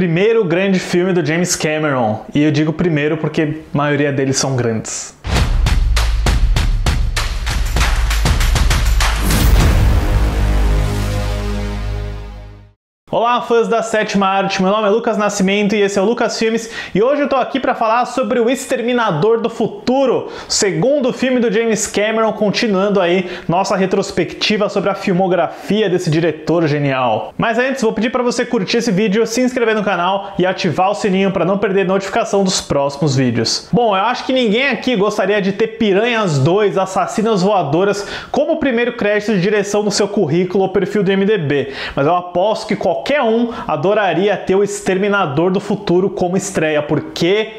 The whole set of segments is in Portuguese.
primeiro grande filme do James Cameron. E eu digo primeiro porque a maioria deles são grandes. Olá, fãs da Sétima Arte, meu nome é Lucas Nascimento e esse é o Lucas Filmes, e hoje eu tô aqui para falar sobre O Exterminador do Futuro, segundo filme do James Cameron, continuando aí nossa retrospectiva sobre a filmografia desse diretor genial. Mas antes, vou pedir para você curtir esse vídeo, se inscrever no canal e ativar o sininho para não perder notificação dos próximos vídeos. Bom, eu acho que ninguém aqui gostaria de ter Piranhas 2, Assassinas Voadoras, como primeiro crédito de direção no seu currículo ou perfil do IMDb, mas eu aposto que qualquer um adoraria ter O Exterminador do Futuro como estreia, porque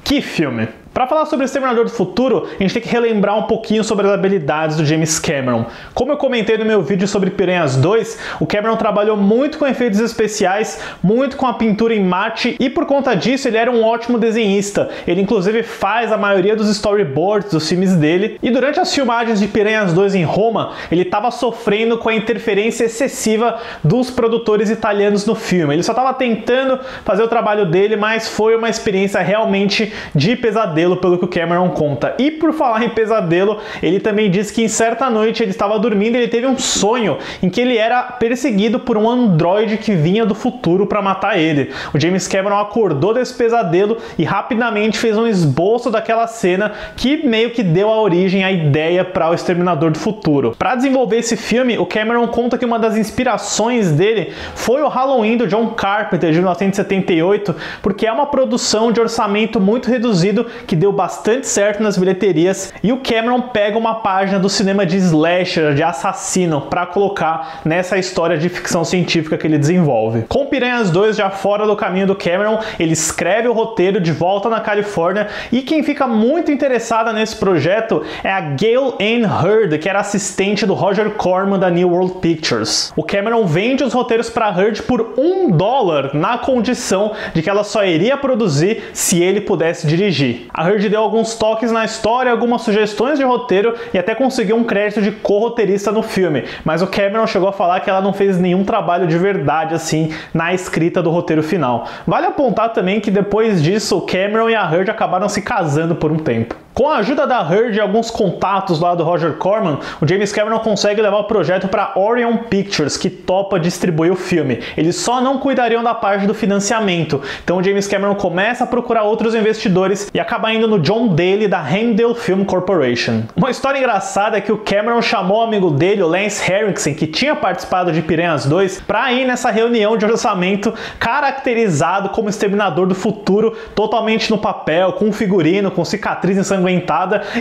que filme! Para falar sobre O Exterminador do Futuro, a gente tem que relembrar um pouquinho sobre as habilidades do James Cameron. Como eu comentei no meu vídeo sobre Piranhas 2, o Cameron trabalhou muito com efeitos especiais, muito com a pintura em mate, e por conta disso ele era um ótimo desenhista. Ele inclusive faz a maioria dos storyboards dos filmes dele, e durante as filmagens de Piranhas 2 em Roma, ele estava sofrendo com a interferência excessiva dos produtores italianos no filme. Ele só estava tentando fazer o trabalho dele, mas foi uma experiência realmente de pesadelo, pelo que o Cameron conta. E por falar em pesadelo, ele também disse que em certa noite ele estava dormindo e ele teve um sonho em que ele era perseguido por um androide que vinha do futuro para matar ele. O James Cameron acordou desse pesadelo e rapidamente fez um esboço daquela cena que meio que deu a origem à ideia para O Exterminador do Futuro. Para desenvolver esse filme, o Cameron conta que uma das inspirações dele foi o Halloween do John Carpenter de 1978, porque é uma produção de orçamento muito reduzido que deu bastante certo nas bilheterias, e o Cameron pega uma página do cinema de slasher, de assassino, para colocar nessa história de ficção científica que ele desenvolve. Com Piranhas 2 já fora do caminho do Cameron, ele escreve o roteiro de volta na Califórnia, e quem fica muito interessada nesse projeto é a Gail Ann Hurd, que era assistente do Roger Corman da New World Pictures. O Cameron vende os roteiros para Hurd por $1, na condição de que ela só iria produzir se ele pudesse dirigir. A Hurd deu alguns toques na história, algumas sugestões de roteiro e até conseguiu um crédito de co-roteirista no filme, mas o Cameron chegou a falar que ela não fez nenhum trabalho de verdade assim na escrita do roteiro final. Vale apontar também que depois disso o Cameron e a Hurd acabaram se casando por um tempo. Com a ajuda da Hurd e alguns contatos lá do Roger Corman, o James Cameron consegue levar o projeto para Orion Pictures, que topa distribuir o filme. Eles só não cuidariam da parte do financiamento, então o James Cameron começa a procurar outros investidores e acaba indo no John Daly da Heimdall Film Corporation. Uma história engraçada é que o Cameron chamou o amigo dele, o Lance Henriksen, que tinha participado de Piranhas 2, para ir nessa reunião de orçamento caracterizado como Exterminador do Futuro, totalmente no papel, com figurino, com cicatriz ensanguentada,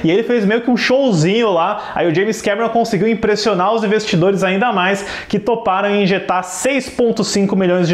e ele fez meio que um showzinho lá. Aí o James Cameron conseguiu impressionar os investidores ainda mais, que toparam em injetar $6,5 milhões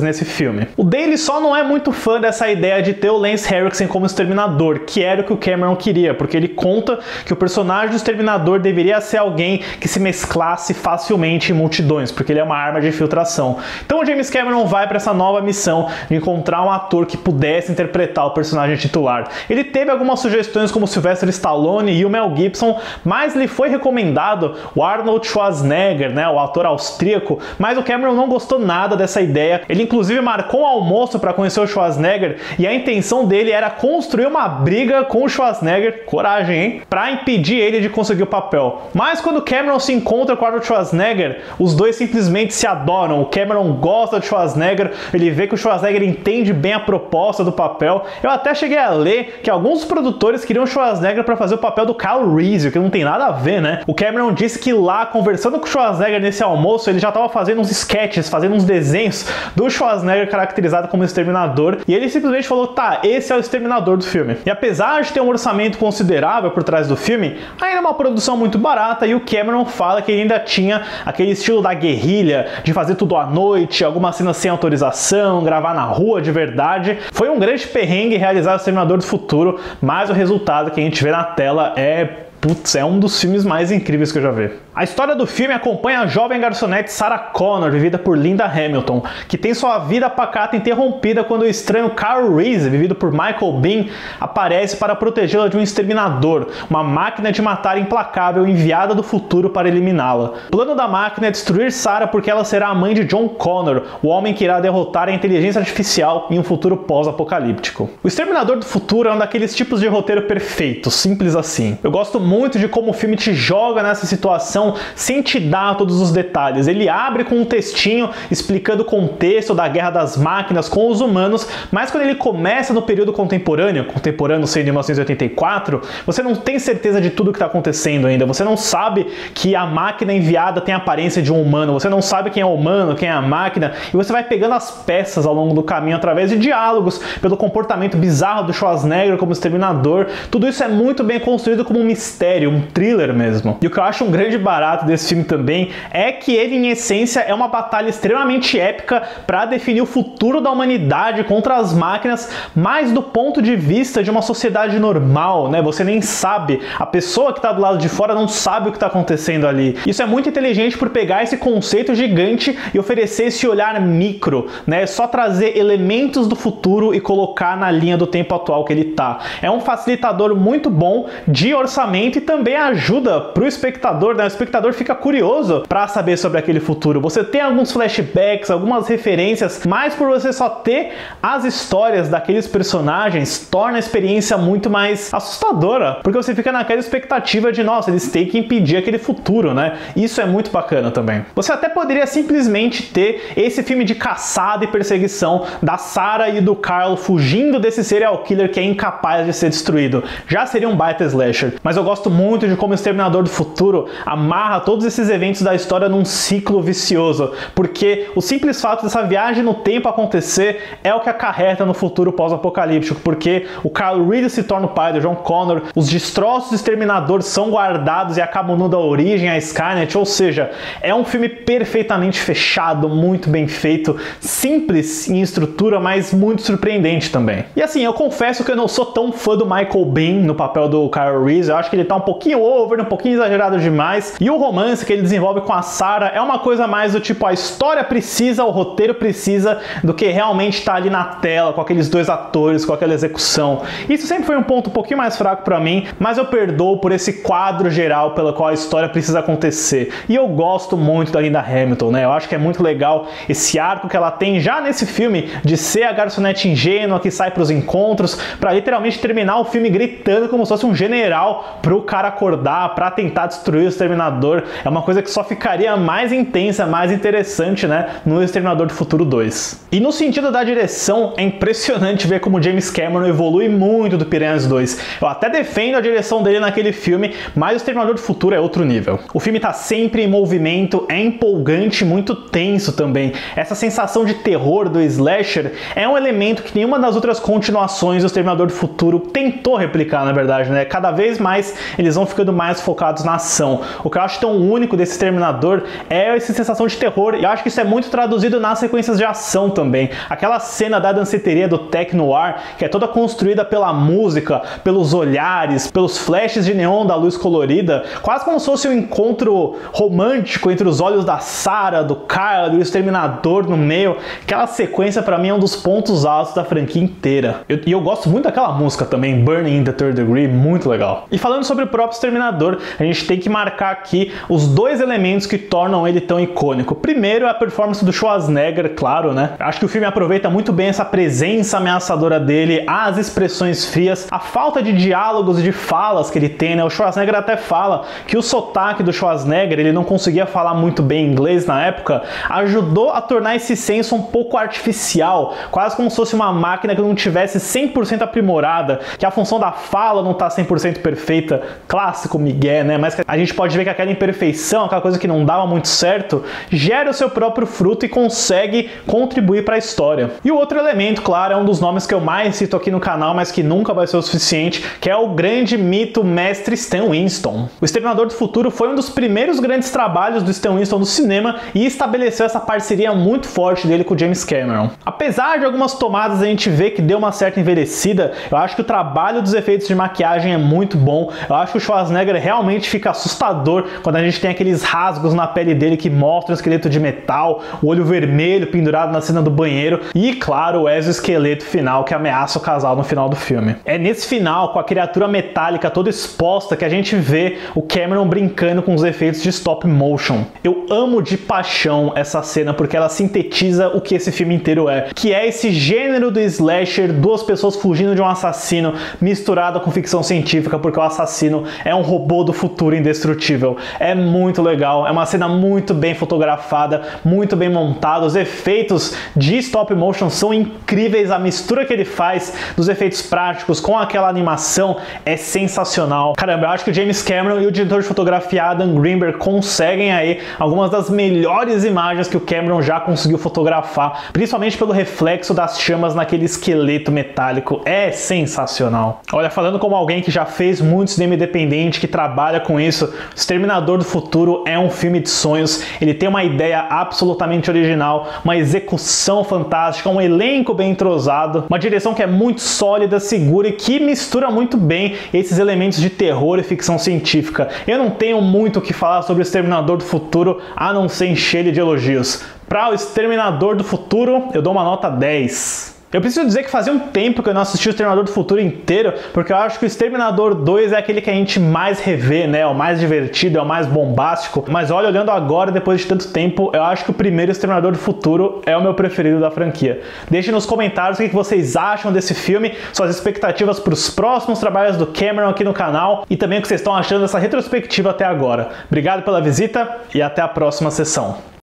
nesse filme. O Daly só não é muito fã dessa ideia de ter o Lance Henriksen como Exterminador, que era o que o Cameron queria, porque ele conta que o personagem do Exterminador deveria ser alguém que se mesclasse facilmente em multidões, porque ele é uma arma de infiltração. Então o James Cameron vai para essa nova missão de encontrar um ator que pudesse interpretar o personagem titular. Ele teve algumas sugestões como Sylvester Stallone e o Mel Gibson, mas lhe foi recomendado o Arnold Schwarzenegger, o ator austríaco, mas o Cameron não gostou nada dessa ideia. Ele inclusive marcou um almoço para conhecer o Schwarzenegger e a intenção dele era construir uma briga com o Schwarzenegger, coragem, hein? Para impedir ele de conseguir o papel. Mas quando o Cameron se encontra com o Arnold Schwarzenegger, os dois simplesmente se adoram. O Cameron gosta do Schwarzenegger, ele vê que o Schwarzenegger entende bem a proposta do papel. Eu até cheguei a ler que alguns produtores queriam o Schwarzenegger para fazer o papel do Kyle Reese, o que não tem nada a ver, né? O Cameron disse que lá, conversando com o Schwarzenegger nesse almoço, ele já estava fazendo uns sketches, fazendo uns desenhos do Schwarzenegger caracterizado como Exterminador, e ele simplesmente falou, tá, esse é o Exterminador do filme. E apesar de ter um orçamento considerável por trás do filme, ainda é uma produção muito barata, e o Cameron fala que ele ainda tinha aquele estilo da guerrilha, de fazer tudo à noite, algumas cenas sem autorização, gravar na rua de verdade. Foi um grande perrengue realizar o Exterminador do Futuro, mas o resultado que a gente vê na tela é putz, é um dos filmes mais incríveis que eu já vi. A história do filme acompanha a jovem garçonete Sarah Connor, vivida por Linda Hamilton, que tem sua vida pacata interrompida quando o estranho Kyle Reese, vivido por Michael Biehn, aparece para protegê-la de um exterminador, uma máquina de matar implacável enviada do futuro para eliminá-la. O plano da máquina é destruir Sarah porque ela será a mãe de John Connor, o homem que irá derrotar a inteligência artificial em um futuro pós-apocalíptico. O Exterminador do Futuro é um daqueles tipos de roteiro perfeito, simples assim. Eu gosto muito de como o filme te joga nessa situação sem te dar todos os detalhes. Ele abre com um textinho explicando o contexto da Guerra das Máquinas com os humanos, mas quando ele começa no período contemporâneo sendo 1984, você não tem certeza de tudo que está acontecendo ainda. Você não sabe que a máquina enviada tem a aparência de um humano, você não sabe quem é o humano, quem é a máquina, e você vai pegando as peças ao longo do caminho através de diálogos, pelo comportamento bizarro do Schwarzenegger como exterminador. Tudo isso é muito bem construído como um mistério, um thriller mesmo. E o que eu acho um grande barato desse filme também é que ele, em essência, é uma batalha extremamente épica para definir o futuro da humanidade contra as máquinas, mas do ponto de vista de uma sociedade normal, né? Você nem sabe, a pessoa que está do lado de fora não sabe o que está acontecendo ali. Isso é muito inteligente por pegar esse conceito gigante e oferecer esse olhar micro, né? Só trazer elementos do futuro e colocar na linha do tempo atual que ele tá. É um facilitador muito bom de orçamento e também ajuda para o espectador, né? O espectador fica curioso para saber sobre aquele futuro. Você tem alguns flashbacks, algumas referências, mas por você só ter as histórias daqueles personagens, torna a experiência muito mais assustadora, porque você fica naquela expectativa de, nossa, eles têm que impedir aquele futuro, né? Isso é muito bacana também. Você até poderia simplesmente ter esse filme de caçada e perseguição da Sarah e do Carl fugindo desse serial killer que é incapaz de ser destruído. Já seria um baita slasher. Mas eu gosto muito de como o Exterminador do Futuro amarra todos esses eventos da história num ciclo vicioso, porque o simples fato dessa viagem no tempo acontecer é o que acarreta no futuro pós-apocalíptico, porque o Kyle Reese se torna o pai do John Connor, os destroços do Exterminador são guardados e acabam dando origem à Skynet, ou seja, é um filme perfeitamente fechado, muito bem feito, simples em estrutura, mas muito surpreendente também. E assim, eu confesso que eu não sou tão fã do Michael Biehn no papel do Kyle Reese, eu acho que ele tá um pouquinho over, um pouquinho exagerado demais, e o romance que ele desenvolve com a Sarah é uma coisa mais do tipo, a história precisa, o roteiro precisa, do que realmente tá ali na tela, com aqueles dois atores, com aquela execução. Isso sempre foi um ponto um pouquinho mais fraco pra mim, mas eu perdoo por esse quadro geral pelo qual a história precisa acontecer. E eu gosto muito da Linda Hamilton, né? Eu acho que é muito legal esse arco que ela tem já nesse filme, de ser a garçonete ingênua que sai pros encontros, pra literalmente terminar o filme gritando como se fosse um general pro cara acordar, pra tentar destruir o Exterminador. É uma coisa que só ficaria mais intensa, mais interessante, né, no Exterminador do Futuro 2. E no sentido da direção, é impressionante ver como James Cameron evolui muito do Piranhas 2. Eu até defendo a direção dele naquele filme, mas o Exterminador do Futuro é outro nível. O filme tá sempre em movimento, é empolgante, muito tenso também. Essa sensação de terror do slasher é um elemento que nenhuma das outras continuações do Exterminador do Futuro tentou replicar, na verdade, né? Cada vez mais eles vão ficando mais focados na ação. O que eu acho tão único desse Exterminador é essa sensação de terror, e eu acho que isso é muito traduzido nas sequências de ação também. Aquela cena da danceteria do Tech Noir, que é toda construída pela música, pelos olhares, pelos flashes de neon da luz colorida, quase como se fosse um encontro romântico entre os olhos da Sarah, do Kyle e o Exterminador no meio. Aquela sequência pra mim é um dos pontos altos da franquia inteira. E eu gosto muito daquela música também, Burning in the Third Degree, muito legal. E falando sobre o próprio Exterminador, a gente tem que marcar aqui os dois elementos que tornam ele tão icônico. Primeiro é a performance do Schwarzenegger, claro, né? Acho que o filme aproveita muito bem essa presença ameaçadora dele, as expressões frias, a falta de diálogos e de falas que ele tem, né? O Schwarzenegger até fala que o sotaque do Schwarzenegger, ele não conseguia falar muito bem inglês na época, ajudou a tornar esse senso um pouco artificial, quase como se fosse uma máquina que não tivesse 100% aprimorada, que a função da fala não tá 100% perfeita, clássico migué, né? Mas a gente pode ver que aquela imperfeição, aquela coisa que não dava muito certo, gera o seu próprio fruto e consegue contribuir para a história. E o outro elemento, claro, é um dos nomes que eu mais cito aqui no canal, mas que nunca vai ser o suficiente, que é o grande mito mestre Stan Winston. O Exterminador do Futuro foi um dos primeiros grandes trabalhos do Stan Winston no cinema e estabeleceu essa parceria muito forte dele com o James Cameron. Apesar de algumas tomadas a gente ver que deu uma certa envelhecida, eu acho que o trabalho dos efeitos de maquiagem é muito bom. Eu acho que o Schwarzenegger realmente fica assustador quando a gente tem aqueles rasgos na pele dele que mostram o esqueleto de metal, o olho vermelho pendurado na cena do banheiro e, claro, o exoesqueleto final que ameaça o casal no final do filme. É nesse final, com a criatura metálica toda exposta, que a gente vê o Cameron brincando com os efeitos de stop motion. Eu amo de paixão essa cena porque ela sintetiza o que esse filme inteiro é, que é esse gênero do slasher, duas pessoas fugindo de um assassino misturado com ficção científica, porque o assassino é um robô do futuro indestrutível. É muito legal, é uma cena muito bem fotografada, muito bem montada, os efeitos de stop motion são incríveis, a mistura que ele faz dos efeitos práticos com aquela animação é sensacional. Caramba, eu acho que o James Cameron e o diretor de fotografia Adam Greenberg conseguem aí algumas das melhores imagens que o Cameron já conseguiu fotografar, principalmente pelo reflexo das chamas naquele esqueleto metálico. É sensacional. Olha, falando como alguém que já fez muito cinema independente, que trabalha com isso, Exterminador do Futuro é um filme de sonhos. Ele tem uma ideia absolutamente original, uma execução fantástica, um elenco bem entrosado, uma direção que é muito sólida, segura e que mistura muito bem esses elementos de terror e ficção científica. Eu não tenho muito o que falar sobre o Exterminador do Futuro, a não ser encher ele de elogios. Para o Exterminador do Futuro, eu dou uma nota 10. Eu preciso dizer que fazia um tempo que eu não assisti o Exterminador do Futuro inteiro, porque eu acho que o Exterminador 2 é aquele que a gente mais revê, né? É o mais divertido, é o mais bombástico. Mas olha, olhando agora, depois de tanto tempo, eu acho que o primeiro Exterminador do Futuro é o meu preferido da franquia. Deixem nos comentários o que vocês acham desse filme, suas expectativas para os próximos trabalhos do Cameron aqui no canal e também o que vocês estão achando dessa retrospectiva até agora. Obrigado pela visita e até a próxima sessão.